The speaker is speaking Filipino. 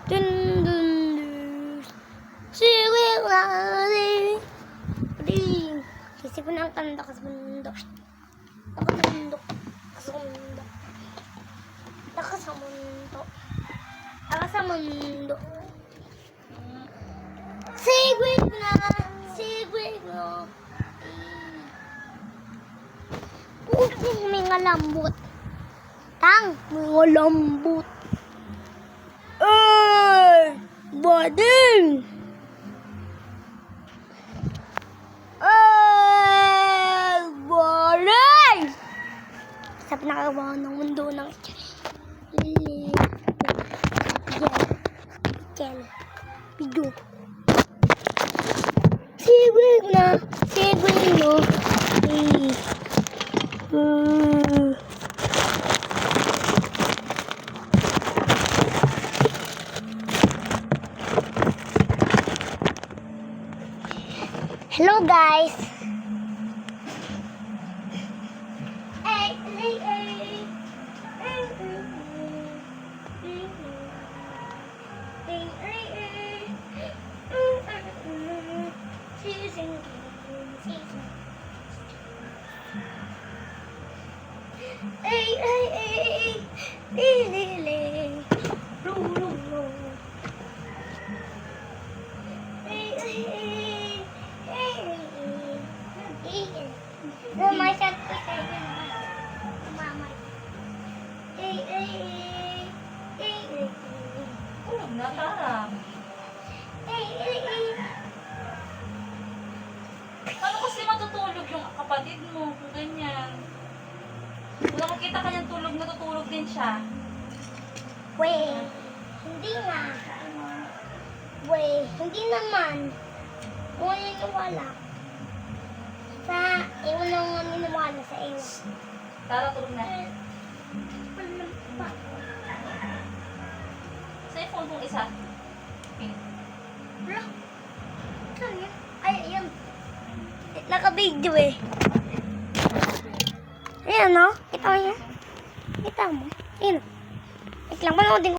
dun, dun, siwilari. Kasi ko na ang kanta ka sa mundo. Ako sa mundo. Ako sa mundo. Ako sa mundo. Ako sa mundo. Sigwig na. Sigwig na. Mga lambot. Tang, mga lambot. Ay! Bading! Ay! Bading! Sa pinakabahan ng mundo ng Lili. Kel. Bigo. Sigwig na. Sigwig no. Hello guys. Natara. Paano kasi matutulog yung kapatid mo kung ganyan? Kung nakakita ka niyang tulog, natutulog din siya. Weh, hindi nga. Weh, hindi naman. Kung naniniwala. Ewan na nga naniniwala sa iyo. Tara, tulog na. Sa phone kong isa. Pink. Wala. Saan yan? Ay, ayan. Naka-video eh. Ayan, no? Kita mo yan? Kita mo? Ayan. Wait lang, panoodin ko.